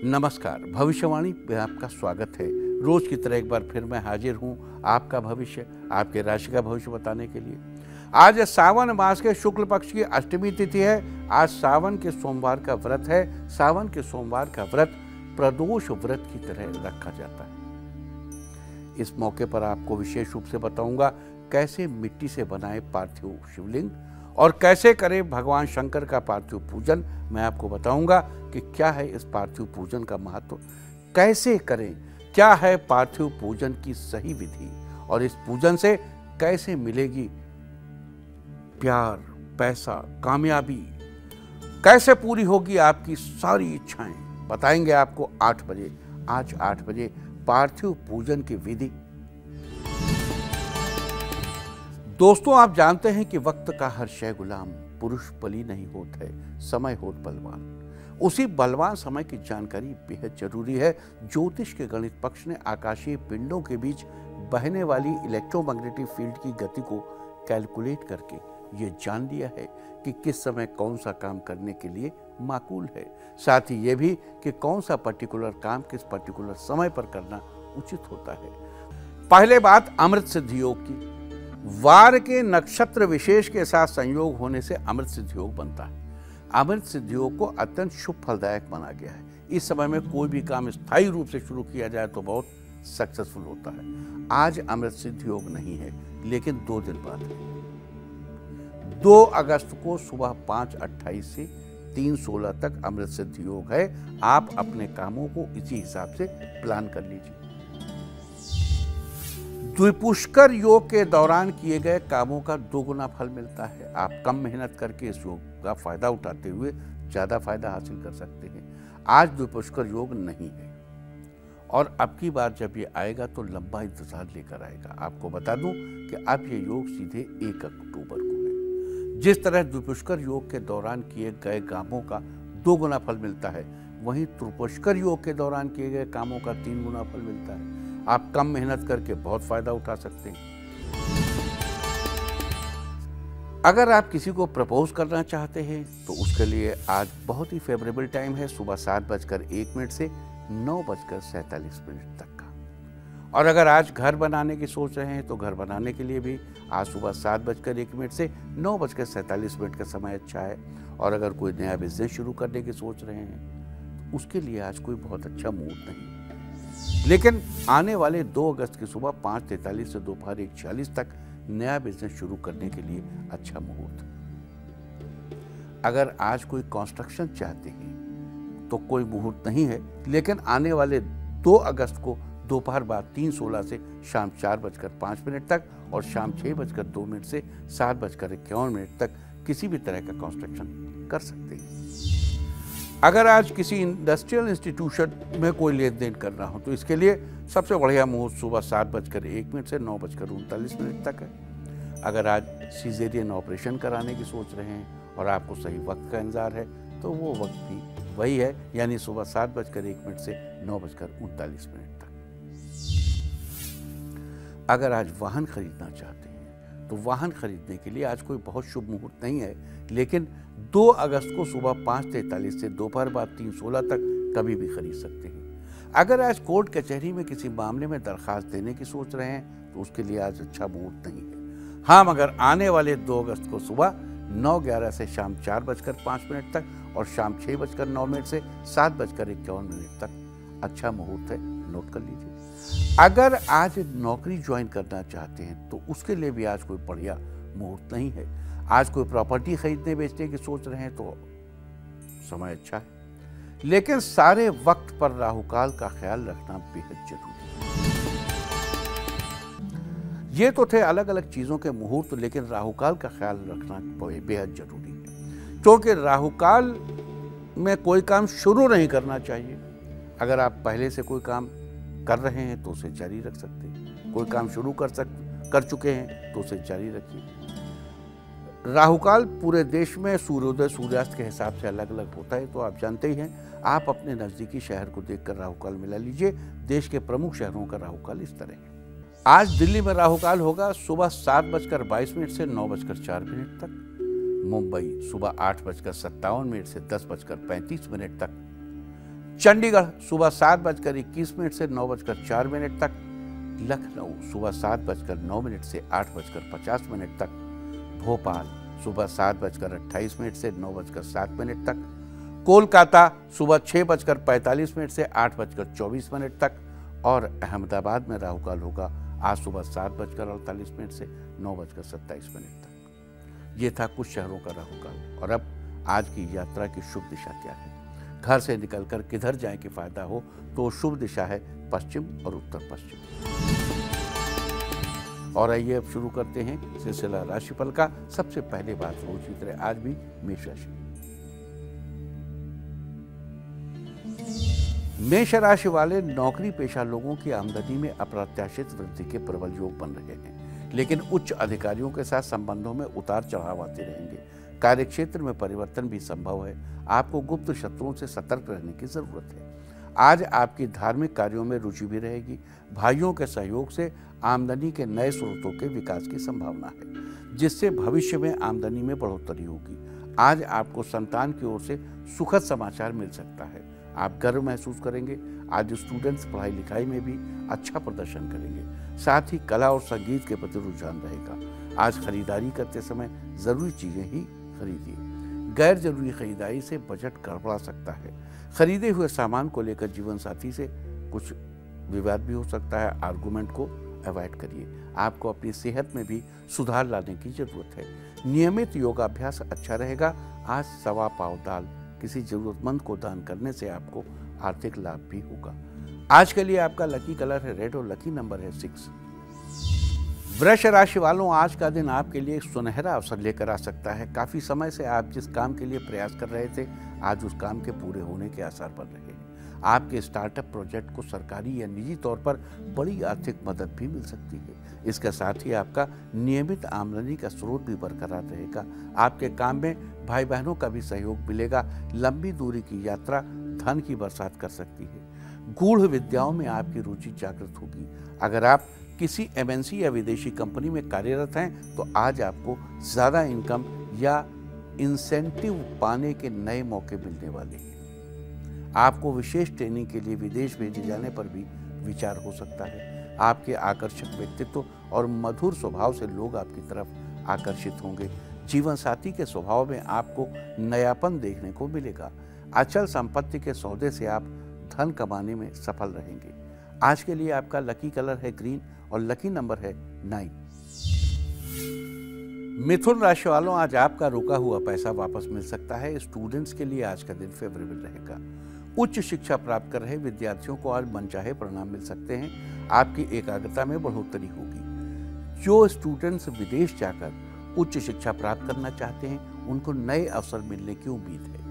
नमस्कार, भविष्यवाणी में आपका स्वागत है। रोज की तरह एक बार फिर मैं हाजिर हूं आपका भविष्य, आपके राशि का भविष्य बताने के लिए। आज सावन मास के शुक्ल पक्ष की अष्टमी तिथि है। आज सावन के सोमवार का व्रत है। सावन के सोमवार का व्रत प्रदोष व्रत की तरह रखा जाता है। इस मौके पर आपको विशेष रूप से बताऊंगा कैसे मिट्टी से बनाए पार्थिव शिवलिंग और कैसे करें भगवान शंकर का पार्थिव पूजन। मैं आपको बताऊंगा कि क्या है इस पार्थिव पूजन का महत्व, कैसे करें, क्या है पार्थिव पूजन की सही विधि और इस पूजन से कैसे मिलेगी प्यार, पैसा, कामयाबी, कैसे पूरी होगी आपकी सारी इच्छाएं। बताएंगे आपको 8 बजे। आज 8 बजे पार्थिव पूजन की विधि। दोस्तों, आप जानते हैं कि वक्त का हर शय गुलाम, पुरुष बली नहीं होत है, समय होत बलवान। उसी बलवान समय की जानकारी बेहद जरूरी है। ज्योतिष के गणित पक्ष ने आकाशीय पिंडों के बीच बहने वाली इलेक्ट्रोमैग्नेटिक फील्ड की गति को कैलकुलेट करके ये जान लिया है कि किस समय कौन सा काम करने के लिए माकूल है। साथ ही ये भी कि कौन सा पर्टिकुलर काम किस पर्टिकुलर समय पर करना उचित होता है। पहले बात अमृत सिद्धि योग की। वार के नक्षत्र विशेष के साथ संयोग होने से अमृत सिद्धि योग बनता है। अमृत सिद्धि योग को अत्यंत शुभ फलदायक माना गया है। इस समय में कोई भी काम स्थायी रूप से शुरू किया जाए तो बहुत सक्सेसफुल होता है। आज अमृत सिद्धि योग नहीं है, लेकिन 2 दिन बाद है। 2 अगस्त को सुबह 5:28 से 3:16 तक अमृत सिद्धि योग है। आप अपने कामों को इसी हिसाब से प्लान कर लीजिए। द्विपुष्कर योग के दौरान किए गए कामों का 2 गुना फल मिलता है। आप कम मेहनत करके इस योग का फायदा उठाते हुए ज्यादा फायदा हासिल कर सकते हैं। आज द्विपुष्कर योग नहीं है और अब की बार जब ये आएगा तो लंबा इंतजार लेकर आएगा। आपको बता दूं कि अब ये योग सीधे 1 अक्टूबर को है। जिस तरह द्विपुष्कर योग के दौरान किए गए कामों का 2 गुना फल मिलता है, वहीं त्रिपुष्कर योग के दौरान किए गए कामों का 3 गुना फल मिलता है। आप कम मेहनत करके बहुत फायदा उठा सकते हैं। अगर आप किसी को प्रपोज करना चाहते हैं तो उसके लिए आज बहुत ही फेवरेबल टाइम है। सुबह 7:01 से 9:47 तक का। और अगर आज घर बनाने की सोच रहे हैं तो घर बनाने के लिए भी आज सुबह 7:01 से 9:47 का समय अच्छा है। और अगर कोई नया बिजनेस शुरू करने की सोच रहे हैं तो उसके लिए आज कोई बहुत अच्छा मुहूर्त नहीं। लेकिन आने वाले 2 अगस्त की सुबह 5:43 से दोपहर 1:46 तक नया बिजनेस शुरू करने के लिए अच्छा मुहूर्त। अगर आज कोई कंस्ट्रक्शन चाहते हैं तो कोई मुहूर्त नहीं है, लेकिन आने वाले 2 अगस्त को दोपहर बाद 3:16 से शाम 4:05 तक और शाम 6:02 से 7:51 तक किसी भी तरह का कंस्ट्रक्शन कर सकते हैं। अगर आज किसी इंडस्ट्रियल इंस्टीट्यूशन में कोई लेन देन करना हो तो इसके लिए सबसे बढ़िया मुहूर्त सुबह 7:01 से 9:39 तक है। अगर आज सीजेरियन ऑपरेशन कराने की सोच रहे हैं और आपको सही वक्त का इंतजार है तो वो वक्त भी वही है, यानी सुबह 7:01 से 9:39 तक। अगर आज वाहन खरीदना चाहते हैं तो वाहन खरीदने के लिए आज कोई बहुत शुभ मुहूर्त नहीं है, लेकिन 2 अगस्त को सुबह 5:43 से दोपहर बाद 3:16 तक कभी भी खरीद सकते हैं। अगर आज कोर्ट कचहरी में किसी मामले में दरखास्त देने की सोच रहे हैं तो उसके लिए आज अच्छा मुहूर्त नहीं है। हाँ, मगर आने वाले 2 अगस्त को सुबह 9:11 से शाम 4:05 तक और शाम 6:09 से 7:51 तक अच्छा मुहूर्त है, नोट कर लीजिए। अगर आज नौकरी ज्वाइन करना चाहते हैं तो उसके लिए भी आज कोई बढ़िया मुहूर्त नहीं है। आज कोई प्रॉपर्टी खरीदने बेचने की सोच रहे हैं तो समय अच्छा है, लेकिन सारे वक्त पर राहुकाल का ख्याल रखना बेहद जरूरी है। ये तो थे अलग अलग चीजों के मुहूर्त, लेकिन राहुकाल का ख्याल रखना बेहद जरूरी है, क्योंकि राहुकाल में कोई काम शुरू नहीं करना चाहिए। अगर आप पहले से कोई काम कर रहे हैं तो उसे जारी रख सकते हैं। कोई काम शुरू कर चुके हैं तो उसे जारी रखिए। राहुकाल पूरे देश में सूर्योदय सूर्यास्त के हिसाब से अलग अलग होता है, तो आप जानते ही हैं। आप अपने नजदीकी शहर को देखकर राहुकाल मिला लीजिए। देश के प्रमुख शहरों का राहुकाल इस तरह है। आज दिल्ली में राहुकाल होगा सुबह 7:22 से 9:04 तक। मुंबई सुबह 8:57 से 10:35 तक। चंडीगढ़ सुबह 7:21 से 9:04 तक, लखनऊ सुबह 7:09 से 8:50 तक, भोपाल सुबह 7:28 से 9:07 तक, कोलकाता सुबह 6:45 से 8:24 तक और अहमदाबाद में राहु काल होगा आज सुबह 7:48 से 9:27 तक। ये था कुछ शहरों का राहु काल। और अब आज की यात्रा की शुभ दिशा क्या है, घर से निकलकर किधर जाए कि फायदा हो, तो शुभ दिशा है पश्चिम और उत्तर पश्चिम। और आइए अब शुरू करते हैं सिलसिला राशिफल का। सबसे पहले बात रोज की तरह आज भी मेष राशि। मेष राशि वाले नौकरी पेशा लोगों की आमदनी में अप्रत्याशित वृद्धि के प्रबल योग बन रहे हैं, लेकिन उच्च अधिकारियों के साथ संबंधों में उतार चढ़ाव आते रहेंगे। कार्यक्षेत्र में परिवर्तन भी संभव है। आपको गुप्त शत्रुओं से सतर्क रहने की जरूरत है। आज आपकी धार्मिक कार्यों में रुचि भी रहेगी। भाइयों के सहयोग से आमदनी के नए स्रोतों के विकास की संभावना है, जिससे भविष्य में आमदनी में बढ़ोतरी होगी। आज आपको संतान की ओर से सुखद समाचार मिल सकता है। आप गर्व महसूस करेंगे। आज स्टूडेंट्स पढ़ाई लिखाई में भी अच्छा प्रदर्शन करेंगे। साथ ही कला और संगीत के प्रति रुझान रहेगा। आज खरीदारी करते समय जरूरी चीजें ही खरीदिए। गैर जरूरी खरीदारी से बजट गड़बड़ा सकता है। खरीदे हुए सामान को लेकर जीवन साथी से कुछ विवाद भी हो सकता है। आर्गुमेंट को अवॉइड करिए। आपको अपनी सेहत में भी सुधार लाने की जरूरत है। नियमित योगाभ्यास अच्छा रहेगा। आज सवा पाव दाल किसी जरूरतमंद को दान करने से आपको आर्थिक लाभ भी होगा। आज के लिए आपका लकी कलर है रेड और लकी नंबर है 6। वृष राशि वालों, आज का दिन आपके लिए एक सुनहरा अवसर लेकर आ सकता है। काफी समय से आप जिस काम के लिए प्रयास कर रहे थे, आज उस काम के पूरे होने के आसार बन रहे हैं। आपके स्टार्टअप प्रोजेक्ट को सरकारी या निजी तौर पर बड़ी आर्थिक मदद भी मिल सकती है। इसके साथ ही आपका नियमित आमदनी का स्रोत भी बरकरार रहेगा। आपके काम में भाई बहनों का भी सहयोग मिलेगा। लंबी दूरी की यात्रा धन की बरसात कर सकती है। गूढ़ विद्याओं में आपकी रुचि जागृत होगी। अगर आप किसी एमएनसी या विदेशी कंपनी में कार्यरत हैं, तो आज आपको ज्यादा इनकम या इंसेंटिव पाने के नए मौके मिलने वाले हैं। आपको विशेष ट्रेनिंग के लिए विदेश भेजे जाने पर भी विचार हो सकता है। आपके आकर्षक व्यक्तित्व और मधुर स्वभाव से लोग आपकी तरफ आकर्षित होंगे। जीवन साथी के स्वभाव में आपको नयापन देखने को मिलेगा। अचल संपत्ति के सौदे से आप धन कमाने में सफल रहेंगे। आज के लिए आपका लकी कलर है ग्रीन और लकी नंबर है 9। मिथुन राशि वालों, आज आपका रुका हुआ पैसा वापस मिल सकता है। स्टूडेंट्स के लिए आज का दिन फेवरेबल रहेगा। उच्च शिक्षा प्राप्त कर रहे विद्यार्थियों को आज मनचाहे परिणाम मिल सकते हैं। आपकी एकाग्रता में बढ़ोतरी होगी। जो स्टूडेंट्स विदेश जाकर उच्च शिक्षा प्राप्त करना चाहते हैं, उनको नए अवसर मिलने की उम्मीद है।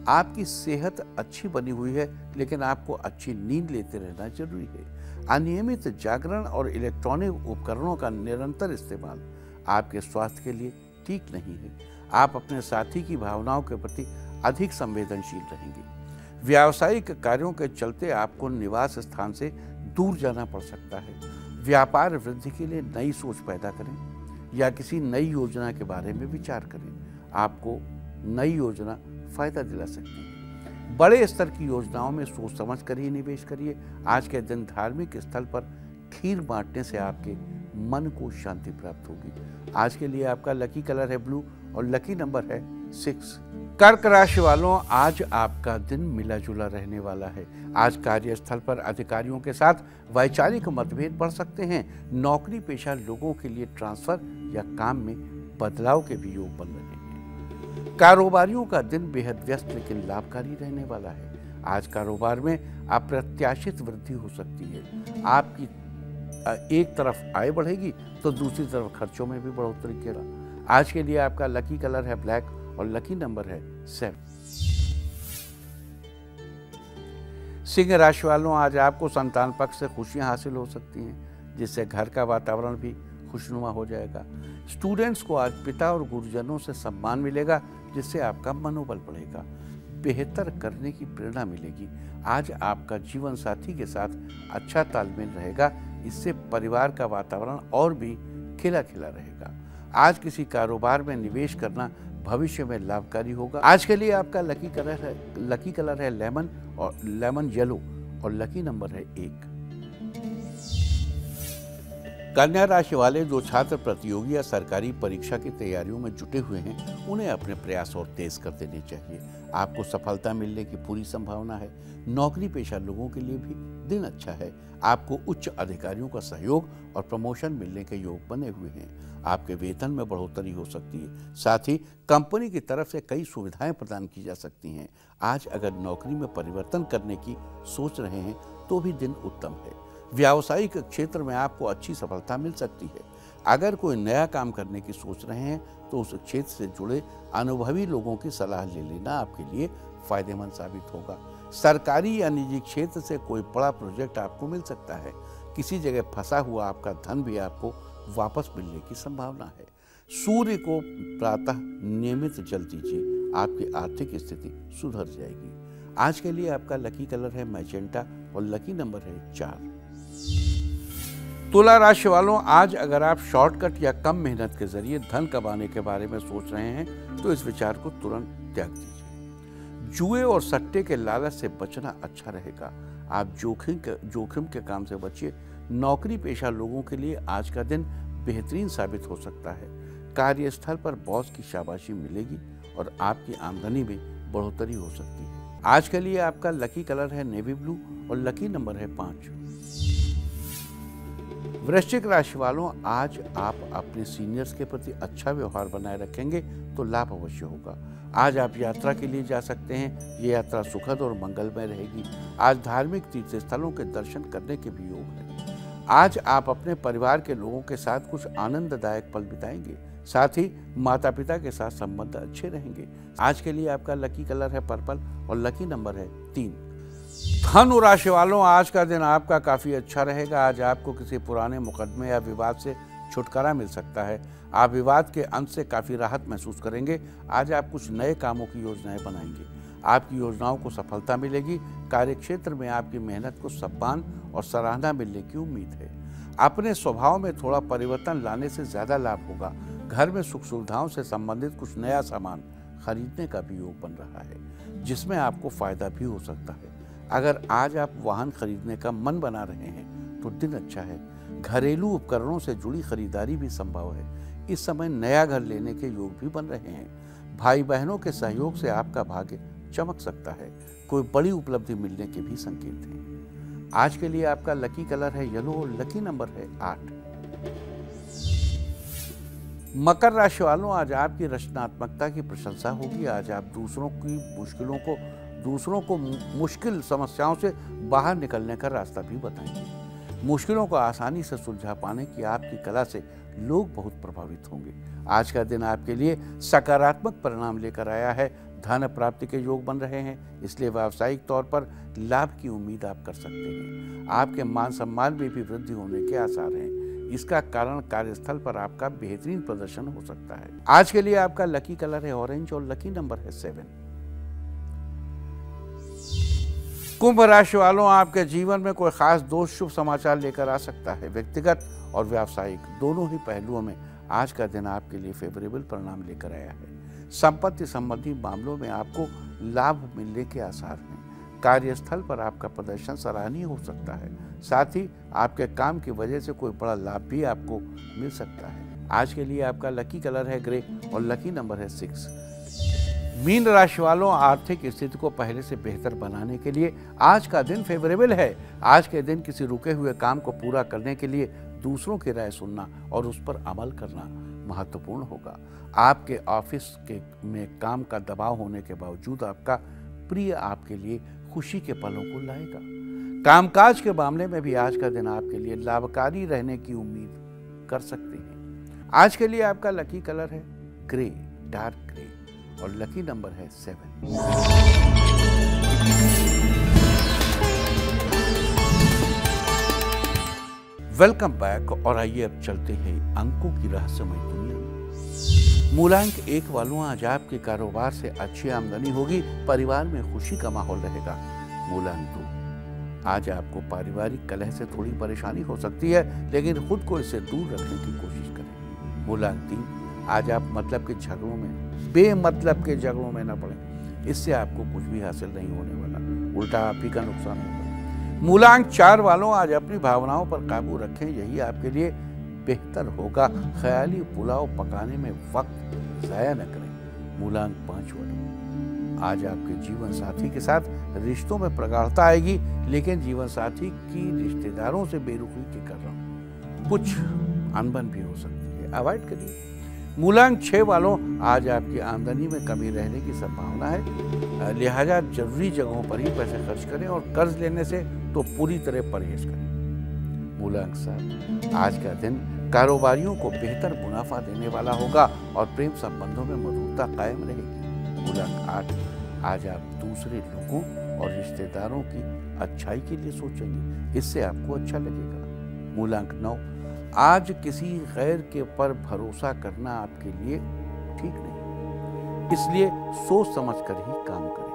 आपकी सेहत अच्छी बनी हुई है, लेकिन आपको अच्छी नींद लेते रहना जरूरी है। अनियमित जागरण और इलेक्ट्रॉनिक उपकरणों का निरंतर इस्तेमाल आपके स्वास्थ्य के लिए ठीक नहीं है। आप अपने साथी की भावनाओं के प्रति अधिक संवेदनशील रहेंगे। व्यावसायिक कार्यों के चलते आपको निवास स्थान से दूर जाना पड़ सकता है। व्यापार वृद्धि के लिए नई सोच पैदा करें या किसी नई योजना के बारे में विचार करें। आपको नई योजना फायदा दिला सकती है। बड़े स्तर की योजनाओं में सोच समझ कर ही निवेश करिए। आज के दिन धार्मिक स्थल पर खीर बांटने से आपके मन को शांति प्राप्त होगी। आज के लिए आपका लकी कलर है ब्लू और लकी नंबर है 6। कर्क राशि वालों, आज आपका दिन मिला जुला रहने वाला है। आज कार्यस्थल पर अधिकारियों के साथ वैचारिक मतभेद बढ़ सकते हैं। नौकरी पेशा लोगों के लिए ट्रांसफर या काम में बदलाव के भी योग बन रहे हैं। कारोबारियों का दिन बेहद व्यस्त लेकिन लाभकारी रहने वाला है। आज कारोबार में अप्रत्याशित वृद्धि हो सकती है। आपकी एक तरफ आय बढ़ेगी तो दूसरी तरफ खर्चों में भी बढ़ोतरी करेगा। आज के लिए आपका लकी कलर है ब्लैक और लकी नंबर है 7। सिंह राशि वालों, आज आपको संतान पक्ष से खुशियां हासिल हो सकती हैं, जिससे घर का वातावरण भी खुशनुमा हो जाएगा। स्टूडेंट्स को आज पिता और गुरुजनों से सम्मान मिलेगा, जिससे आपका मनोबल बढ़ेगा। बेहतर करने की प्रेरणा मिलेगी। आज आपका जीवन साथी के साथ अच्छा तालमेल रहेगा। इससे परिवार का वातावरण और भी खिला खिला रहेगा। आज किसी कारोबार में निवेश करना भविष्य में लाभकारी होगा। आज के लिए आपका लकी कलर है लेमन और लेमन येलो और लकी नंबर है 1। कन्या राशि वाले जो छात्र प्रतियोगी या सरकारी परीक्षा की तैयारियों में जुटे हुए हैं, उन्हें अपने प्रयास और तेज कर देने चाहिए। आपको सफलता मिलने की पूरी संभावना है। नौकरी पेशा लोगों के लिए भी दिन अच्छा है। आपको उच्च अधिकारियों का सहयोग और प्रमोशन मिलने के योग बने हुए हैं। आपके वेतन में बढ़ोतरी हो सकती है। साथ ही कंपनी की तरफ से कई सुविधाएं प्रदान की जा सकती हैं। आज अगर नौकरी में परिवर्तन करने की सोच रहे हैं तो भी दिन उत्तम है। व्यावसायिक क्षेत्र में आपको अच्छी सफलता मिल सकती है। अगर कोई नया काम करने की सोच रहे हैं तो उस क्षेत्र से जुड़े अनुभवी लोगों की सलाह ले लेना आपके लिए फायदेमंद साबित होगा। सरकारी या निजी क्षेत्र से कोई बड़ा प्रोजेक्ट आपको मिल सकता है। किसी जगह फंसा हुआ आपका धन भी आपको वापस मिलने की संभावना है। सूर्य को प्रातः नियमित जल दीजिए, आपकी आर्थिक स्थिति सुधर जाएगी। आज के लिए आपका लकी कलर है मैजेंटा और लकी नंबर है 4। तुला राशि वालों, आज अगर आप शॉर्टकट या कम मेहनत के जरिए धन कमाने के बारे में सोच रहे हैं तो इस विचार को तुरंत त्याग दीजिए। जुए और सट्टे के लालच से बचना अच्छा रहेगा। आप जोखिम के काम से बचिए। नौकरी पेशा लोगों के लिए आज का दिन बेहतरीन साबित हो सकता है। कार्यस्थल पर बॉस की शाबाशी मिलेगी और आपकी आमदनी में बढ़ोतरी हो सकती है। आज के लिए आपका लकी कलर है नेवी ब्लू और लकी नंबर है 5। वृश्चिक राशि वालों, आज आप अपने सीनियर्स के प्रति अच्छा व्यवहार बनाए रखेंगे तो लाभ अवश्य होगा। आज आप यात्रा के लिए जा सकते हैं। ये यात्रा सुखद और मंगलमय रहेगी। आज धार्मिक तीर्थ स्थलों के दर्शन करने के भी योग है। आज आप अपने परिवार के लोगों के साथ कुछ आनंददायक पल बिताएंगे। साथ ही माता पिता के साथ संबंध अच्छे रहेंगे। आज के लिए आपका लकी कलर है पर्पल और लकी नंबर है 3। धनु राशि वालों, आज का दिन आपका काफी अच्छा रहेगा। आज आपको किसी पुराने मुकदमे या विवाद से छुटकारा मिल सकता है। आप विवाद के अंत से काफी राहत महसूस करेंगे। आज आप कुछ नए कामों की योजनाएं बनाएंगे। आपकी योजनाओं को सफलता मिलेगी। कार्यक्षेत्र में आपकी मेहनत को सम्मान और सराहना मिलने की उम्मीद है। अपने स्वभाव में थोड़ा परिवर्तन लाने से ज्यादा लाभ होगा। घर में सुख सुविधाओं से संबंधित कुछ नया सामान खरीदने का भी योग बन रहा है, जिसमें आपको फायदा भी हो सकता है। अगर आज आप वाहन खरीदने का मन बना रहे हैं तो दिन अच्छा है। घरेलू उपकरणों से जुड़ी खरीदारी भी संभव है। इस समय नया घर लेने के योग भी बन रहे हैं। भाई बहनों के सहयोग से आपका भाग्य चमक सकता है। कोई बड़ी उपलब्धि मिलने के भी संकेत हैं। आज के लिए आपका लकी कलर है येलो और लकी नंबर है 8। मकर राशि वालों, आज आपकी रचनात्मकता की प्रशंसा होगी। आज आप दूसरों को मुश्किल समस्याओं से बाहर निकलने का रास्ता भी बताएंगे। मुश्किलों को आसानी से सुलझा पाने की आपकी कला से लोग बहुत प्रभावित होंगे। आज का दिन आपके लिए सकारात्मक परिणाम लेकर आया है। धन प्राप्ति के योग बन रहे हैं, इसलिए व्यावसायिक तौर पर लाभ की उम्मीद आप कर सकते हैं। आपके मान सम्मान में भी वृद्धि होने के आसार हैं। इसका कारण कार्यस्थल पर आपका बेहतरीन प्रदर्शन हो सकता है। आज के लिए आपका लकी कलर है ऑरेंज और लकी नंबर है 7। कुंभ राशि वालों, आपके जीवन में कोई खास दोस्त शुभ समाचार लेकर आ सकता है। व्यक्तिगत और व्यावसायिक दोनों ही पहलुओं में आज का दिन आपके लिए फेवरेबल परिणाम लेकर आया है। संपत्ति संबंधी मामलों में आपको लाभ मिलने के आसार हैं। कार्यस्थल पर आपका प्रदर्शन सराहनीय हो सकता है। साथ ही आपके काम की वजह से कोई बड़ा लाभ भी आपको मिल सकता है। आज के लिए आपका लकी कलर है ग्रे और लकी नंबर है 6। मीन राशि वालों, आर्थिक स्थिति को पहले से बेहतर बनाने के लिए आज का दिन फेवरेबल है। आज के दिन किसी रुके हुए काम को पूरा करने के लिए दूसरों की राय सुनना और उस पर अमल करना महत्वपूर्ण होगा। आपके ऑफिस में काम का दबाव होने के बावजूद आपका प्रिय आपके लिए खुशी के पलों को लाएगा। कामकाज के मामले में भी आज का दिन आपके लिए लाभकारी रहने की उम्मीद कर सकते हैं। आज के लिए आपका लकी कलर है ग्रे, डार्क ग्रे और लकी नंबर है 7। वेलकम बैक और आइए अब चलते हैं अंकों की रहस्यमय दुनिया में। मूलांक 1 वालों, आज आपके कारोबार से अच्छी आमदनी होगी। परिवार में खुशी का माहौल रहेगा। मूलांक 2, आज आपको पारिवारिक कलह से थोड़ी परेशानी हो सकती है, लेकिन खुद को इससे दूर रखने की कोशिश करें। मूलांक 3, आज आप मतलब के झगड़ों में, बेमतलब के झगड़ों में न पड़े। इससे आपको कुछ भी हासिल नहीं होने वाला, उल्टा आप ही का नुकसान होगा। मूलांक 4 वालों, आज अपनी भावनाओं पर काबू रखें, यही आपके लिए बेहतर होगा। ख्याली पुलाव पकाने में वक्त ज़ाया न करें। मूलांक 5 वालों, आज आपके जीवन साथी के साथ रिश्तों में प्रगाढ़ता आएगी, लेकिन जीवन साथी की रिश्तेदारों से बेरुखी के कारण कुछ अनबन भी हो सकती है, अवॉइड करिए। मूलांक 6 वालों, आज आपकी आमदनी में कमी रहने की संभावना है, लिहाजा जरूरी जगहों पर ही पैसे खर्च करें और कर्ज लेने से तो पूरी तरह परहेज करें। मूलांक 7, आज का दिन कारोबारियों को बेहतर मुनाफा देने वाला होगा और प्रेम संबंधों में मधुरता कायम रहेगी। मूलांक 8, आज आप दूसरे लोगों और रिश्तेदारों की अच्छाई के लिए सोचेंगे, इससे आपको अच्छा लगेगा। मूलांक 9, आज किसी गैर के पर भरोसा करना आपके लिए ठीक नहीं, इसलिए सोच समझ कर ही काम करें।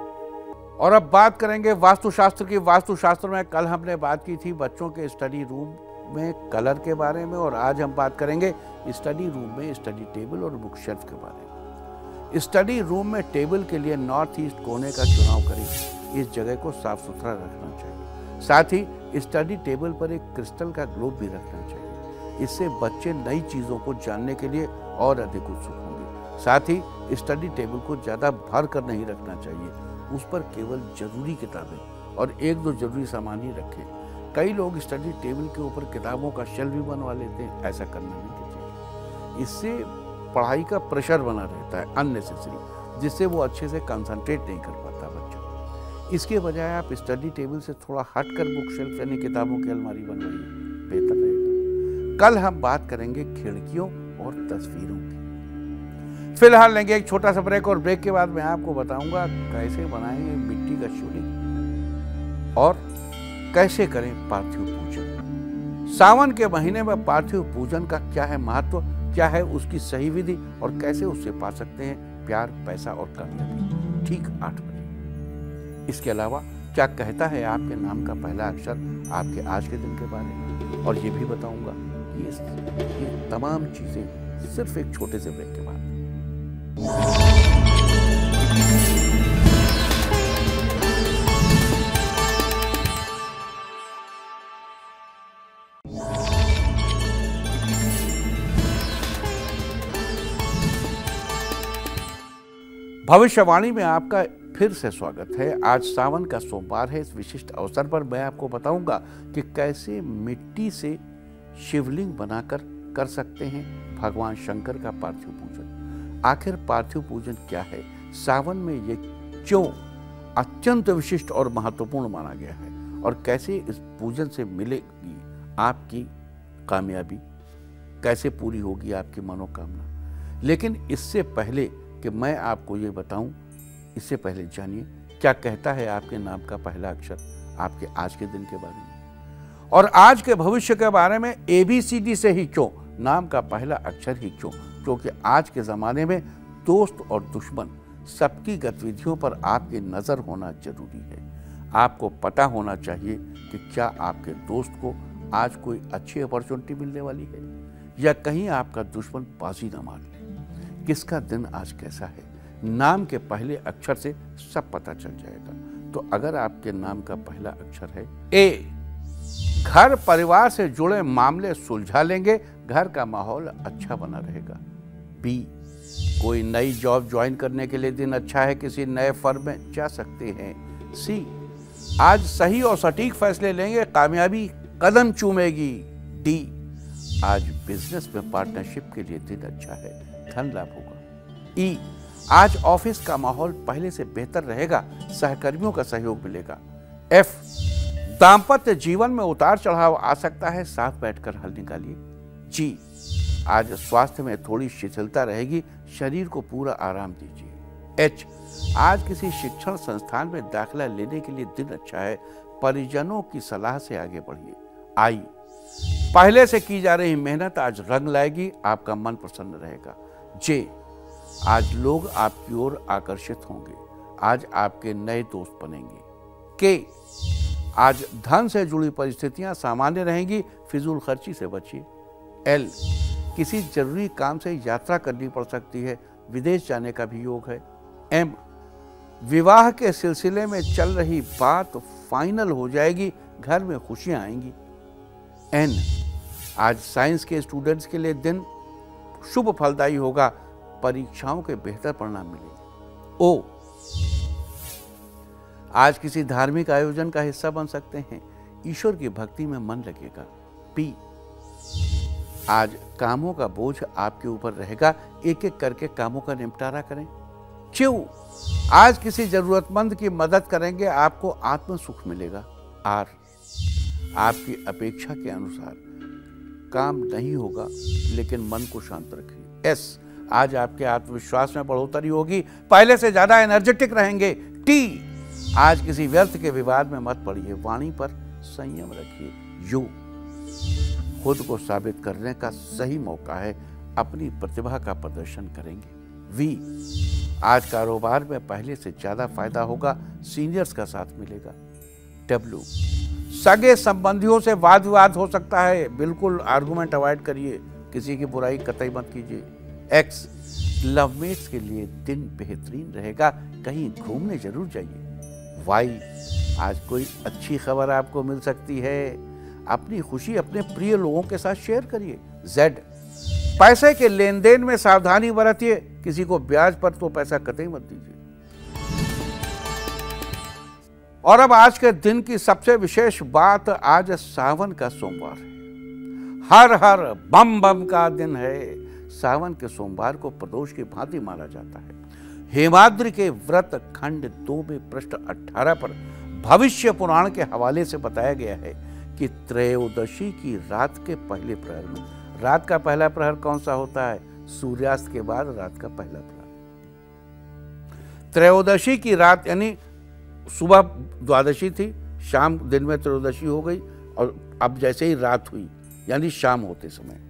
और अब बात करेंगे वास्तुशास्त्र की। वास्तुशास्त्र में कल हमने बात की थी बच्चों के स्टडी रूम में कलर के बारे में, और आज हम बात करेंगे स्टडी रूम में स्टडी टेबल और बुक शेल्फ के बारे में। स्टडी रूम में टेबल के लिए नॉर्थ ईस्ट कोने का चुनाव करें। इस जगह को साफ सुथरा रखना चाहिए। साथ ही स्टडी टेबल पर एक क्रिस्टल का ग्लोब भी रखना चाहिए। इससे बच्चे नई चीज़ों को जानने के लिए और अधिक उत्सुक होंगे। साथ ही स्टडी टेबल को ज़्यादा भर कर नहीं रखना चाहिए, उस पर केवल जरूरी किताबें और 1-2 जरूरी सामान ही रखें। कई लोग स्टडी टेबल के ऊपर किताबों का शेल्फ भी बनवा लेते हैं, ऐसा करना नहीं चाहिए। इससे पढ़ाई का प्रेशर बना रहता है अननेसेसरी, जिससे वो अच्छे से कंसंट्रेट नहीं कर पाता बच्चा। इसके बजाय आप स्टडी टेबल से थोड़ा हटकर बुक शेल्फ यानी किताबों की अलमारी बनवाइए, बेहतर रहेगा। कल हम बात करेंगे खिड़कियों और तस्वीरों की। फिलहाल लेंगे एक छोटा सा ब्रेक, और ब्रेक के बाद मैं आपको बताऊंगा कैसे बनाएंगे मिट्टी का शिवलिंग और कैसे करें पार्थिव पूजन। सावन के महीने में पार्थिव पूजन का क्या है महत्व, क्या है उसकी सही विधि, और कैसे उससे पा सकते हैं प्यार, पैसा और कामयाबी, ठीक 8 बजे। इसके अलावा क्या कहता है आपके नाम का पहला अक्षर आपके आज के दिन के बारे में, और ये भी बताऊंगा कि ये तमाम चीजें सिर्फ एक छोटे से ब्रेक के बाद। भविष्यवाणी में आपका फिर से स्वागत है। आज सावन का सोमवार है। इस विशिष्ट अवसर पर मैं आपको बताऊंगा कि कैसे मिट्टी से शिवलिंग बनाकर कर सकते हैं भगवान शंकर का पार्थिव पूजन। आखिर पार्थिव पूजन क्या है, सावन में ये क्यों अत्यंत विशिष्ट और महत्वपूर्ण माना गया है, और कैसे इस पूजन से मिलेगी आपकी कामयाबी, कैसे पूरी होगी आपकी मनोकामना। लेकिन इससे पहले कि मैं आपको ये बताऊं, इससे पहले जानिए क्या कहता है आपके नाम का पहला अक्षर आपके आज के दिन के बारे में, और आज के भविष्य के बारे में। ABCD से ही क्यों, नाम का पहला अक्षर ही क्यों, क्योंकि आज के ज़माने में दोस्त और दुश्मन सबकी गतिविधियों पर आपकी नज़र होना जरूरी है। आपको पता होना चाहिए कि क्या आपके दोस्त को आज कोई अच्छी अपॉर्चुनिटी मिलने वाली है, या कहीं आपका दुश्मन बाजी न मार ले। किसका दिन आज कैसा है, नाम के पहले अक्षर से सब पता चल जाएगा। तो अगर आपके नाम का पहला अक्षर है A, घर परिवार से जुड़े मामले सुलझा लेंगे, घर का माहौल अच्छा बना रहेगा। B, कोई नई जॉब ज्वाइन करने के लिए दिन अच्छा है, किसी नए फर्म में जा सकते हैं। C, आज सही और सटीक फैसले लेंगे, कामयाबी कदम चूमेगी। D, आज बिजनेस में पार्टनरशिप के लिए दिन अच्छा है, धन लाभ होगा। E, आज ऑफिस का माहौल पहले से बेहतर रहेगा, सहकर्मियों का सहयोग मिलेगा। F, दाम्पत्य जीवन में उतार चढ़ाव आ सकता है, साथ बैठकर हल निकालिए। G, आज स्वास्थ्य में थोड़ी शिथिलता रहेगी, शरीर को पूरा आराम दीजिए। H, आज किसी शिक्षण संस्थान में दाखिला लेने के लिए दिन अच्छा है, परिजनों की सलाह से आगे बढ़िए। I, पहले से की जा रही मेहनत आज रंग लाएगी, आपका मन प्रसन्न रहेगा। J, आज लोग आपकी ओर आकर्षित होंगे, आज आपके नए दोस्त बनेंगे। K, आज धन से जुड़ी परिस्थितियां सामान्य रहेंगी, फिजूल खर्ची से बचिए। L, किसी जरूरी काम से यात्रा करनी पड़ सकती है, विदेश जाने का भी योग है। एम, विवाह के सिलसिले में चल रही बात फाइनल हो जाएगी, घर में खुशियां आएंगी। एन, आज साइंस के स्टूडेंट्स के लिए दिन शुभ फलदायी होगा, परीक्षाओं के बेहतर परिणाम मिलेंगे। ओ, आज किसी धार्मिक आयोजन का हिस्सा बन सकते हैं, ईश्वर की भक्ति में मन लगेगा। पी, आज कामों का बोझ आपके ऊपर रहेगा, एक एक करके कामों का निपटारा करें। क्यों, आज किसी जरूरतमंद की मदद करेंगे, आपको आत्म सुख मिलेगा। आर, आपकी अपेक्षा के अनुसार काम नहीं होगा, लेकिन मन को शांत रखिए। एस, आज आपके आत्मविश्वास में बढ़ोतरी होगी, पहले से ज्यादा एनर्जेटिक रहेंगे। टी, आज किसी व्यर्थ के विवाद में मत पड़िए, वाणी पर संयम रखिए। यू, खुद को साबित करने का सही मौका है, अपनी प्रतिभा का प्रदर्शन करेंगे। वी, आज कारोबार में पहले से ज्यादा फायदा होगा, सीनियर्स का साथ मिलेगा। डब्ल्यू, सगे संबंधियों से वाद विवाद हो सकता है, बिल्कुल आर्गुमेंट अवॉइड करिए, किसी की बुराई कतई मत कीजिए। एक्स, लवमेट्स के लिए दिन बेहतरीन रहेगा, कहीं घूमने जरूर जाइए। वाई, आज कोई अच्छी खबर आपको मिल सकती है, अपनी खुशी अपने प्रिय लोगों के साथ शेयर करिए। जेड, पैसे के लेन देन में सावधानी बरतिए, किसी को ब्याज पर तो पैसा कतई मत दीजिए। और अब आज के दिन की सबसे विशेष बात, आज सावन का सोमवार है, हर हर बम बम का दिन है। सावन के सोमवार को प्रदोष की भांति माना जाता है। हेमाद्रि के व्रत खंड 2 में पृष्ठ 18 पर भविष्य पुराण के हवाले से बताया गया है कि त्रयोदशी की रात के पहले प्रहर में, रात का पहला प्रहर कौन सा होता है? सूर्यास्त के बाद रात का पहला प्रहर। त्रयोदशी की रात यानी सुबह द्वादशी थी, शाम दिन में त्रयोदशी हो गई, और अब जैसे ही रात हुई यानी शाम होते समय,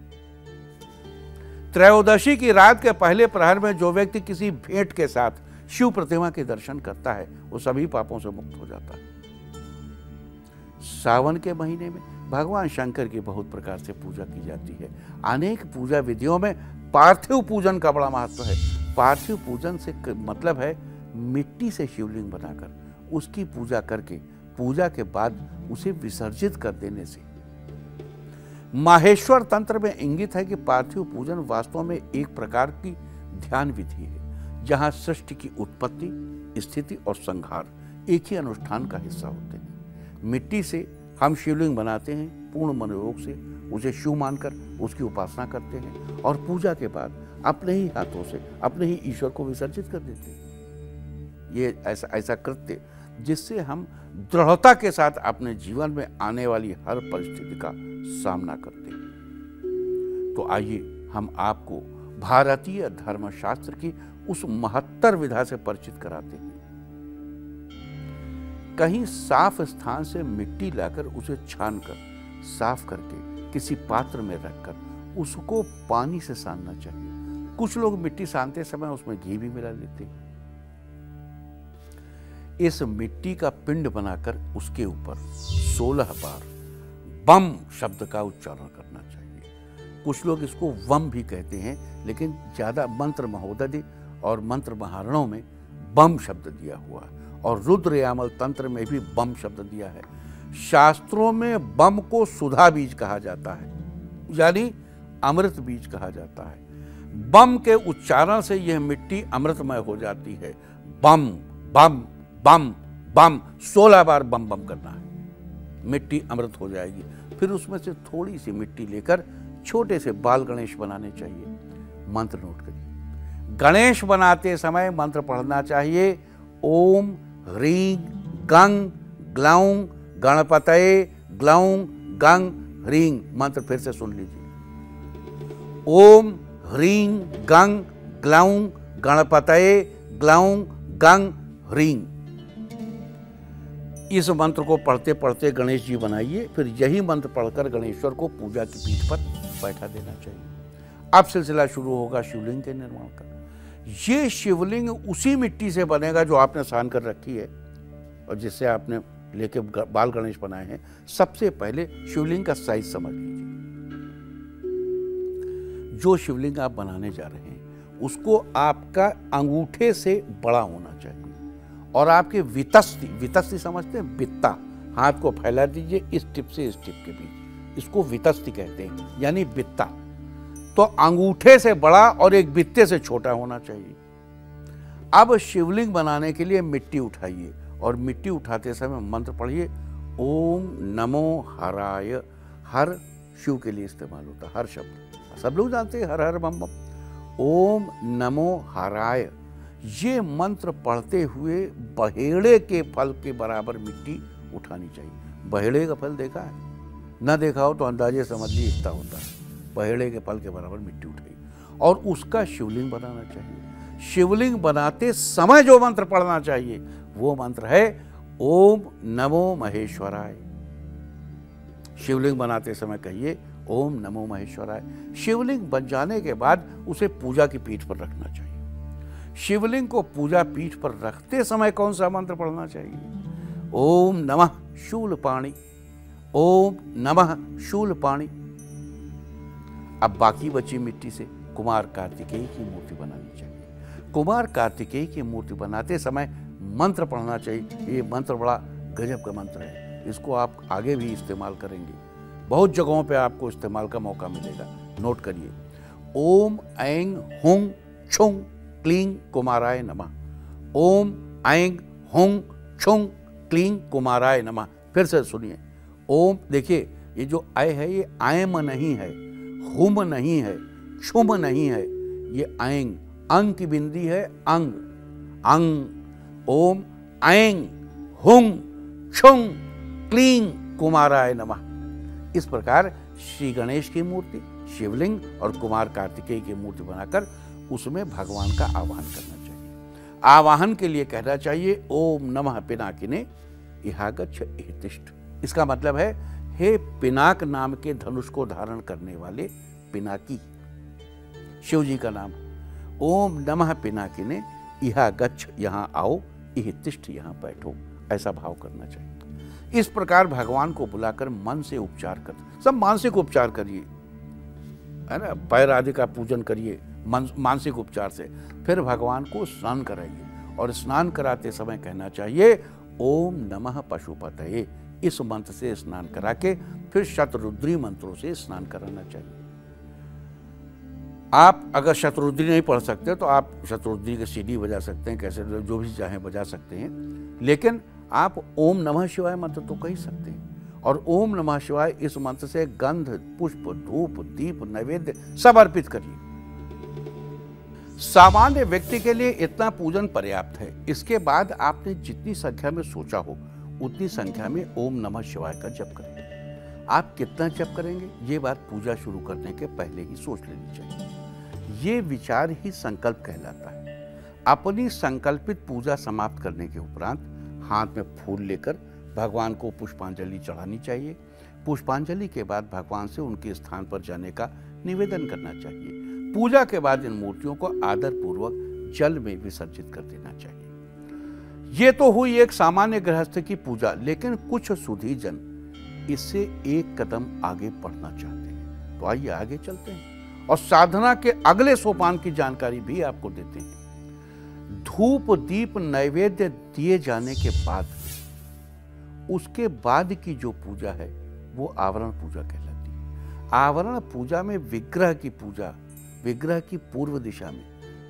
त्रयोदशी की रात के पहले प्रहर में जो व्यक्ति किसी भेंट के साथ शिव प्रतिमा के दर्शन करता है, वो सभी पापों से मुक्त हो जाता है। सावन के महीने में भगवान शंकर की बहुत प्रकार से पूजा की जाती है। अनेक पूजा विधियों में पार्थिव पूजन का बड़ा महत्व है। पार्थिव पूजन से मतलब है मिट्टी से शिवलिंग बनाकर उसकी पूजा करके, पूजा के बाद उसे विसर्जित कर देने से। माहेश्वर तंत्र में इंगित है कि पार्थिव पूजन वास्तव में एक प्रकार की ध्यान विधि है, जहां सृष्टि की उत्पत्ति, स्थिति और संहार एक ही अनुष्ठान का हिस्सा होते हैं। मिट्टी से हम शिवलिंग बनाते हैं, पूर्ण मनोयोग से उसे शिव मानकर उसकी उपासना करते हैं, और पूजा के बाद अपने ही हाथों से अपने ही ईश्वर को विसर्जित कर देते हैं। ये ऐसा कृत्य जिससे हम दृढ़ता के साथ अपने जीवन में आने वाली हर परिस्थिति का सामना करते हैं। तो आइए हम आपको भारतीय धर्मशास्त्र की उस महत्तर विधा से परिचित कराते हैं। कहीं साफ स्थान से मिट्टी लाकर उसे छानकर साफ करके किसी पात्र में रखकर उसको पानी से सानना चाहिए। कुछ लोग मिट्टी सानते समय उसमें घी भी मिला लेते हैं। इस मिट्टी का पिंड बनाकर उसके ऊपर 16 बार बम शब्द का उच्चारण करना चाहिए। कुछ लोग इसको वम भी कहते हैं, लेकिन ज्यादा मंत्र महोदधि और मंत्र महारणों में बम शब्द दिया हुआ है, और रुद्र यामल तंत्र में भी बम शब्द दिया है। शास्त्रों में बम को सुधा बीज कहा जाता है, यानी अमृत बीज कहा जाता है। बम के उच्चारण से यह मिट्टी अमृतमय हो जाती है। बम बम बम बम 16 बार बम बम करना है, मिट्टी अमृत हो जाएगी। फिर उसमें से थोड़ी सी मिट्टी लेकर छोटे से बाल गणेश बनाने चाहिए। मंत्र नोट करिए। गणेश बनाते समय मंत्र पढ़ना चाहिए, ओम ह्रीं गंग ग्लौं गणपतये ग्लौं गंग ह्रीं। मंत्र फिर से सुन लीजिए। ओम ह्रीं गंग ग्लौं गणपतये ग्लौं गंग ह्रीं। इस मंत्र को पढ़ते पढ़ते गणेश जी बनाइए, फिर यही मंत्र पढ़कर गणेश्वर को पूजा की पीठ पर बैठा देना चाहिए। अब सिलसिला शुरू होगा शिवलिंग के निर्माण का। ये शिवलिंग उसी मिट्टी से बनेगा जो आपने सान कर रखी है और जिससे आपने लेके बाल गणेश बनाए हैं। सबसे पहले शिवलिंग का साइज समझ लीजिए। जो शिवलिंग आप बनाने जा रहे हैं उसको आपका अंगूठे से बड़ा होना चाहिए और आपके वितस्ती समझते हैं, बित्ता, हाथ को फैला दीजिए इस टिप से इस टिप के बीच, इसको वितस्ती कहते हैं, यानी बित्ता। तो अंगूठे से बड़ा और एक बित्ते से छोटा होना चाहिए। अब शिवलिंग बनाने के लिए मिट्टी उठाइए और मिट्टी उठाते समय मंत्र पढ़िए, ओम नमो हराय। हर शिव के लिए इस्तेमाल होता है, हर शब्द सब लोग जानते हैं, हर हर बम बम। ओम नमो हराय, ये मंत्र पढ़ते हुए बहेड़े के फल के बराबर मिट्टी उठानी चाहिए। बहेड़े का फल देखा है? ना देखा हो तो अंदाजे समझिए इतना होता है। बहेड़े के फल के बराबर मिट्टी उठाइए और उसका शिवलिंग बनाना चाहिए। शिवलिंग बनाते समय जो मंत्र पढ़ना चाहिए वो मंत्र है ओम नमो महेश्वराय। शिवलिंग बनाते समय कहिए ओम नमो महेश्वराय। शिवलिंग बन जाने के बाद उसे पूजा की पीठ पर रखना चाहिए। शिवलिंग को पूजा पीठ पर रखते समय कौन सा मंत्र पढ़ना चाहिए? ओम नमः शूलपाणि, ओम नमः शूलपाणि। अब बाकी बची मिट्टी से कुमार कार्तिकेय की मूर्ति बनानी चाहिए। कुमार कार्तिकेय की मूर्ति बनाते समय मंत्र पढ़ना चाहिए। ये मंत्र बड़ा गजब का मंत्र है, इसको आप आगे भी इस्तेमाल करेंगे, बहुत जगहों पे आपको इस्तेमाल का मौका मिलेगा। नोट करिए, ओम ऐं हुं छुं क्लीं कुमाराय नमः। ओम ऐं हुं छुं क्लीं कुमाराय नमः। फिर से सुनिए, ओम, देखिए ये जो ऐ है ये ऐम नहीं है, हुम नहीं है, छुम नहीं है, ये ऐं, अंग की बिंदी है, अंग अंग। ओम ऐं हुं छुं क्लीं कुमाराय नमः। इस प्रकार श्री गणेश की मूर्ति, शिवलिंग और कुमार कार्तिकेय की मूर्ति बनाकर उसमें भगवान का आवाहन करना चाहिए। आवाहन के लिए कहना चाहिए ओम नमः पिनाकिने इहागच्छ इहितिष्ठ। इसका मतलब है, हे पिनाक नाम के धनुष को धारण करने वाले पिनाकी, शिव जी का नाम। ओम नमः पिनाकिने इहा गच्छ, यहाँ आओ, इह तिष्ठ, यहाँ बैठो, ऐसा भाव करना चाहिए। इस प्रकार भगवान को बुलाकर मन से उपचार कर, सब मानसिक उपचार करिए, है ना, पैर आदि का पूजन करिए मानसिक उपचार से। फिर भगवान को स्नान कराइए और स्नान कराते समय कहना चाहिए ओम नमः पशुपतये। इस मंत्र से स्नान करा के फिर शतरुद्री मंत्रों से स्नान कराना चाहिए। आप अगर शतरुद्री नहीं पढ़ सकते तो आप शतरुद्री के सीडी बजा सकते हैं, कैसे जो भी चाहें बजा सकते हैं, लेकिन आप ओम नमः शिवाय मंत्र तो कह सकते हैं। और ओम नमः शिवाय इस मंत्र से गंध, पुष्प, धूप, दीप, नैवेद्य सब अर्पित करिए। सामान्य व्यक्ति के लिए इतना पूजन पर्याप्त है। इसके बाद आपने जितनी संख्या में सोचा हो उतनी संख्या में ओम नमः शिवाय का जप करेंगे। आप कितना जप करेंगे ये बात पूजा शुरू करने के पहले ही सोच लेनी चाहिए। ये विचार ही संकल्प कहलाता है। अपनी संकल्पित पूजा समाप्त करने के उपरांत हाथ में फूल लेकर भगवान को पुष्पांजलि चढ़ानी चाहिए। पुष्पांजलि के बाद भगवान से उनके स्थान पर जाने का निवेदन करना चाहिए। पूजा के बाद इन मूर्तियों को आदर पूर्वक जल में विसर्जित कर देना चाहिए। ये तो हुई एक सामान्य गृहस्थ की पूजा, लेकिन कुछ सुधी जन इससे एक कदम आगे बढ़ना चाहते हैं। तो आइए आगे चलते हैं और साधना के अगले सोपान की जानकारी भी आपको देते हैं। धूप दीप नैवेद्य दिए जाने के बाद उसके बाद की जो पूजा है वो आवरण पूजा कहलाती है। आवरण पूजा में विग्रह की पूजा, विग्रह की पूर्व दिशा में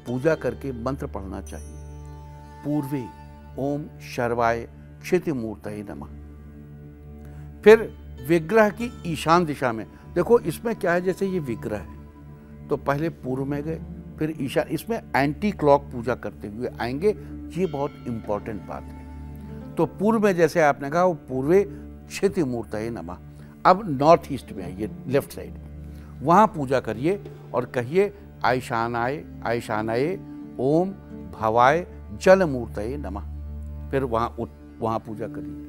पूजा करके मंत्र पढ़ना चाहिए। पूर्वे ओम शर्वाय क्षितिमूर्तये नमः। फिर विग्रह की ईशान दिशा में, देखो इसमें क्या है, जैसे ये विग्रह है तो पहले पूर्व में गए फिर ईशान, इसमें एंटी क्लॉक पूजा करते हुए आएंगे। ये बहुत इंपॉर्टेंट बात है। तो पूर्व में जैसे आपने कहा वो पूर्वे क्षितिमूर्तये नमः। अब नॉर्थ ईस्ट में आइए, लेफ्ट साइड में, वहाँ पूजा करिए और कहिए आईशानाय आईशानाय ओम भवाय जलमूर्तये नमः। फिर वहाँ पूजा करिए।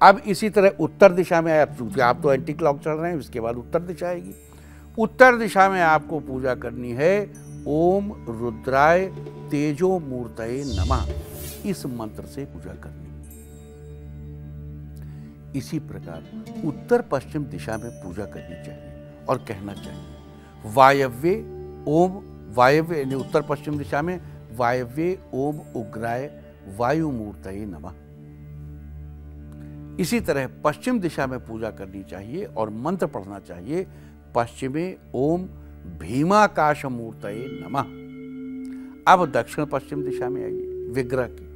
अब इसी तरह उत्तर दिशा में आप तो एंटी क्लॉक चल रहे हैं, इसके बाद उत्तर दिशा आएगी। उत्तर दिशा में आपको पूजा करनी है ओम रुद्राय तेजो मूर्तये नमः। इस मंत्र से पूजा करनी। इसी प्रकार उत्तर पश्चिम दिशा में पूजा करनी चाहिए और कहना चाहिए वायव्ये ओम वायव्य यानी उत्तर पश्चिम दिशा में वायव्य ओम उग्राय वायु मूर्तये नमः। इसी तरह पश्चिम दिशा में पूजा करनी चाहिए और मंत्र पढ़ना चाहिए पश्चिमे ओम भीमाकाश मूर्तये नमः। अब दक्षिण पश्चिम दिशा में आइए विग्रह की,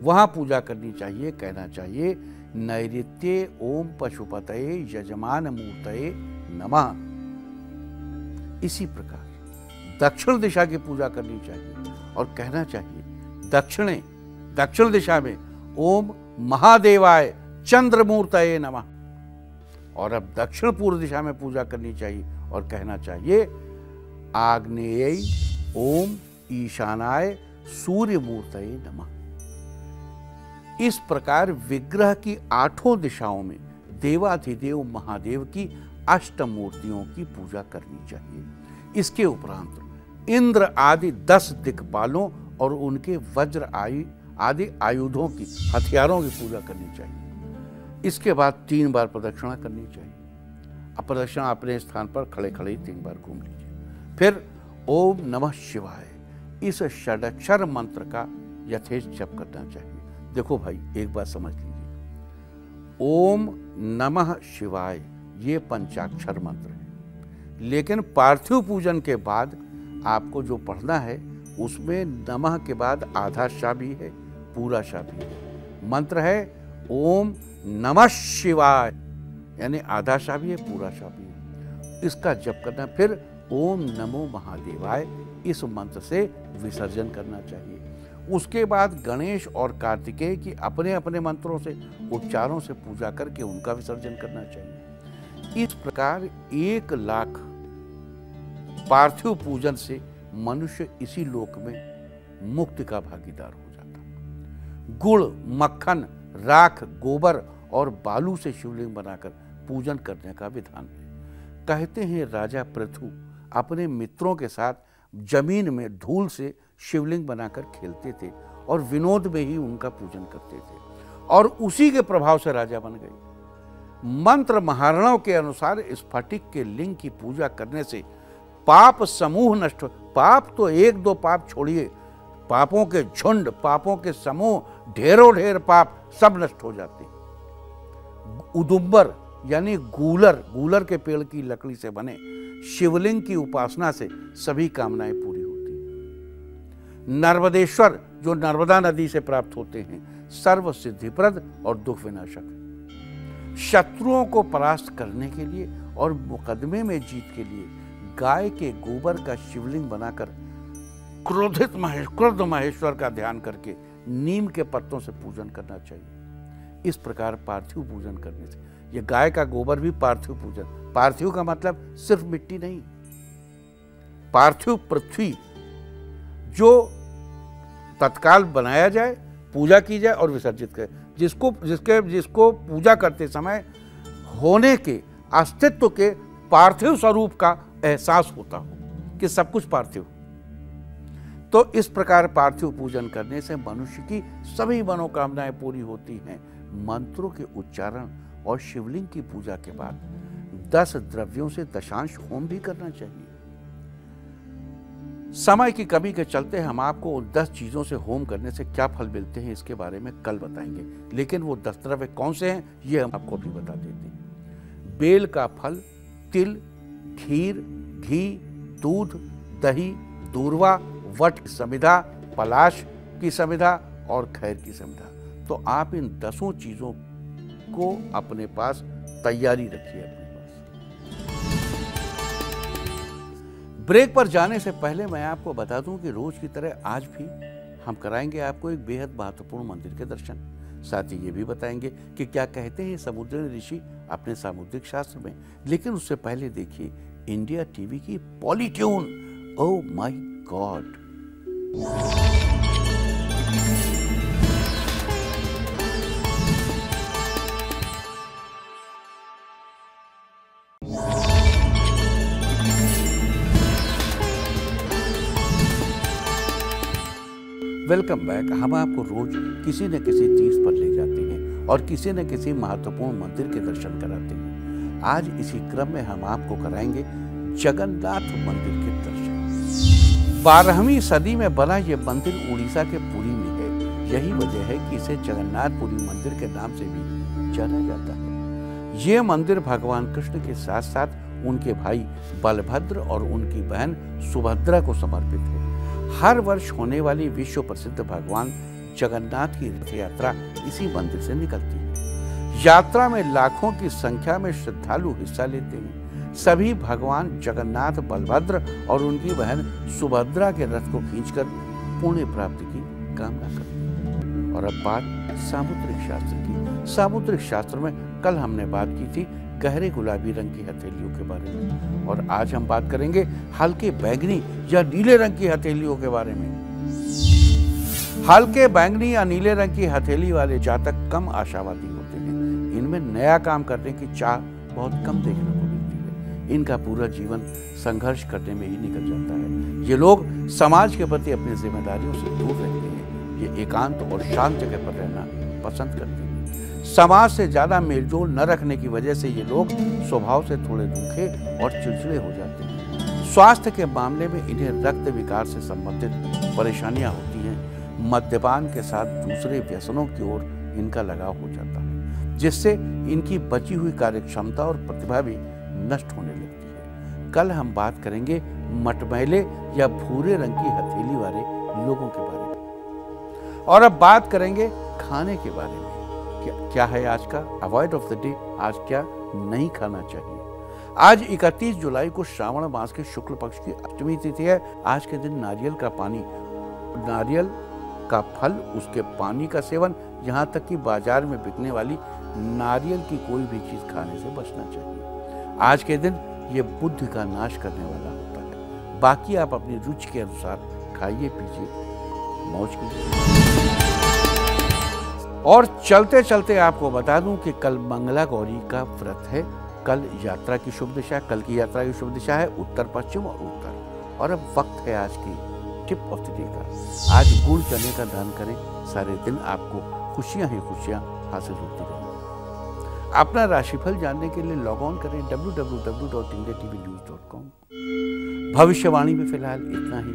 वहां पूजा करनी चाहिए, कहना चाहिए नैऋत्ये ओम पशुपतये यजमान मूर्तये नमः। इसी प्रकार दक्षिण दिशा की पूजा करनी चाहिए और कहना चाहिए दक्षिण दिशा में ओम महादेवाय चंद्रमूर्तये नमः। और अब दक्षिण पूर्व दिशा में पूजा करनी चाहिए और कहना चाहिए आग्नेय ओम ईशानाय सूर्य मूर्तये नमः। इस प्रकार विग्रह की 8 दिशाओं में देवाधिदेव महादेव की 8 मूर्तियों की पूजा करनी चाहिए। इसके उपरांत इंद्र आदि 10 दिक्पालों और उनके वज्र आदि आयुधों की, हथियारों की पूजा करनी चाहिए। इसके बाद 3 बार प्रदक्षिणा करनी चाहिए। अब प्रदक्षिणा अपने स्थान पर खड़े खड़े ही 3 बार घूम लीजिए। फिर ओम नमः शिवाय इस षडक्षर मंत्र का यथेष्ट जप करना चाहिए। देखो भाई, एक बात समझ लीजिए, ओम नमः शिवाय ये पंचाक्षर मंत्र है, लेकिन पार्थिव पूजन के बाद आपको जो पढ़ना है उसमें नमः के बाद आधा शा भी है, पूरा शा भी है। मंत्र है ओम नमः शिवाय, यानी आधा शा भी है, पूरा शा भी है। इसका जप करना। फिर ओम नमो महादेवाय इस मंत्र से विसर्जन करना चाहिए। उसके बाद गणेश और कार्तिकेय की अपने अपने मंत्रों से, उच्चारों से पूजा करके उनका विसर्जन करना चाहिए। इस प्रकार 1 लाख पार्थिव पूजन से मनुष्य इसी लोक में मुक्ति का भागीदार हो जाता। गुड़, मक्खन, राख, गोबर और बालू से शिवलिंग बनाकर पूजन करने का विधान है। कहते हैं राजा पृथु अपने मित्रों के साथ जमीन में धूल से शिवलिंग बनाकर खेलते थे और विनोद में ही उनका पूजन करते थे और उसी के प्रभाव से राजा बन गए। मंत्र महारणों के अनुसार स्फटिक के लिंग की पूजा करने से पाप समूह नष्ट हो। पाप तो 1-2 पाप छोड़िए, पापों के झुंड, पापों के समूह, ढेरों ढेर पाप सब नष्ट हो जाते हैं। उदुम्बर यानी गूलर के पेड़ की लकड़ी से बने शिवलिंग की उपासना से सभी कामनाएं पूरी होती हैं। नर्मदेश्वर जो नर्मदा नदी से प्राप्त होते हैं, सर्व सिद्धिप्रद और दुख विनाशक। शत्रुओं को परास्त करने के लिए और मुकदमे में जीत के लिए गाय के गोबर का शिवलिंग बनाकर क्रोध महेश्वर का ध्यान करके नीम के पत्तों से पूजन करना चाहिए। इस प्रकार पार्थिव पूजन करने से, ये गाय का गोबर भी पार्थिव पूजन, पार्थिव का मतलब सिर्फ मिट्टी नहीं, पार्थिव पृथ्वी जो तत्काल बनाया जाए, पूजा की जाए और विसर्जित करे, जिसको पूजा करते समय होने के, अस्तित्व के पार्थिव स्वरूप का एहसास होता हो कि सब कुछ पार्थिव। तो इस प्रकार पार्थिव पूजन करने से मनुष्य की सभी मनोकामनाएं पूरी होती हैं। मंत्रों के उच्चारण और शिवलिंग की पूजा के बाद 10 द्रव्यों से दशांश होम भी करना चाहिए। समय की कमी के चलते हम आपको उन 10 चीजों से होम करने से क्या फल मिलते हैं इसके बारे में कल बताएंगे, लेकिन वो 10 द्रव्य कौन से हैं ये हम आपको भी बता देते हैं। बेल का फल, तिल, खीर, घी, दूध, दही, दूर्वा, वट की समिधा, पलाश की समिधा और खैर की समिधा। तो आप इन 10 चीजों को अपने पास तैयारी रखिए अपने पास। ब्रेक पर जाने से पहले मैं आपको बता दूं कि रोज की तरह आज भी हम कराएंगे आपको एक बेहद महत्वपूर्ण मंदिर के दर्शन। साथ ही ये भी बताएंगे कि क्या कहते हैं समुद्री ऋषि अपने सामुद्रिक शास्त्र में। लेकिन उससे पहले देखिए इंडिया टीवी की Politune. Oh my God. Welcome back. हम आपको रोज किसी न किसी तीर्थ पर ले जाते हैं और किसी न किसी महत्वपूर्ण मंदिर के दर्शन कराते हैं। आज इसी क्रम में हम आपको कराएंगे जगन्नाथ मंदिर के दर्शन। 12वीं सदी में बना ये मंदिर उड़ीसा के पुरी में है। यही वजह है कि इसे जगन्नाथपुरी मंदिर के नाम से भी जाना जाता है। ये मंदिर भगवान कृष्ण के साथ साथ उनके भाई बलभद्र और उनकी बहन सुभद्रा को समर्पित है। हर वर्ष होने वाली विश्व प्रसिद्ध भगवान जगन्नाथ की रथ यात्रा इसी मंदिर से निकलती है। यात्रा में लाखों की संख्या में श्रद्धालु हिस्सा लेते हैं। सभी भगवान जगन्नाथ बलभद्र और उनकी बहन सुभद्रा के रथ को खींचकर पुण्य प्राप्ति की कामना करते हैं। और अब बात सामुद्रिक शास्त्र की। सामुद्रिक शास्त्र में कल हमने बात की थी गहरे गुलाबी रंग की हथेलियों के बारे में, और आज हम बात करेंगे हल्के बैंगनी या नीले रंग की हथेलियों के बारे में। हल्के बैंगनी या नीले रंग की हथेली वाले जातक कम आशावादी होते हैं। इनमें नया काम करने की चाह बहुत कम देखने को मिलती है। इनका पूरा जीवन संघर्ष करने में ही निकल जाता है। ये लोग समाज के प्रति अपनी जिम्मेदारियों से दूर रहते हैं। ये एकांत और शांत जगह पर रहना पसंद करते हैं। समाज से ज्यादा मेलजोल न रखने की वजह से ये लोग स्वभाव से थोड़े रूखे और चिड़चिड़े हो जाते हैं। स्वास्थ्य के मामले में इन्हें रक्त विकार से संबंधित परेशानियां होती हैं। मद्यपान के साथ दूसरे व्यसनों की ओर इनका लगाव हो जाता है, जिससे इनकी बची हुई कार्यक्षमता और प्रतिभा भी नष्ट होने लगती है। कल हम बात करेंगे मटमैले या भूरे रंग की हथेली वाले लोगों के बारे में। और अब बात करेंगे खाने के बारे में। क्या है आज का अवॉइड ऑफ द डे, आज क्या नहीं खाना चाहिए। आज 31 जुलाई को श्रावण मास के शुक्ल पक्ष की अष्टमी तिथि है। आज के दिन नारियल का फल, उसके पानी का सेवन, यहाँ तक कि बाजार में बिकने वाली नारियल की कोई भी चीज खाने से बचना चाहिए। आज के दिन ये बुद्धि का नाश करने वाला होता है। बाकी आप अपनी रुचि के अनुसार खाइए, पीजिए, मौज कीजिए। और चलते चलते आपको बता दूं कि कल मंगला गौरी का व्रत है। कल यात्रा की शुभ दिशा, कल की यात्रा की शुभ दिशा है उत्तर पश्चिम और उत्तर। और अब वक्त है आज की टिप ऑफ द डे का। आज गुड़ चने का दान करें। सारे दिन आपको खुशियां ही खुशियां हासिल होती रहेंगी। अपना राशिफल जानने के लिए लॉग ऑन करें www.indiatvnews.com। भविष्यवाणी में फिलहाल इतना ही।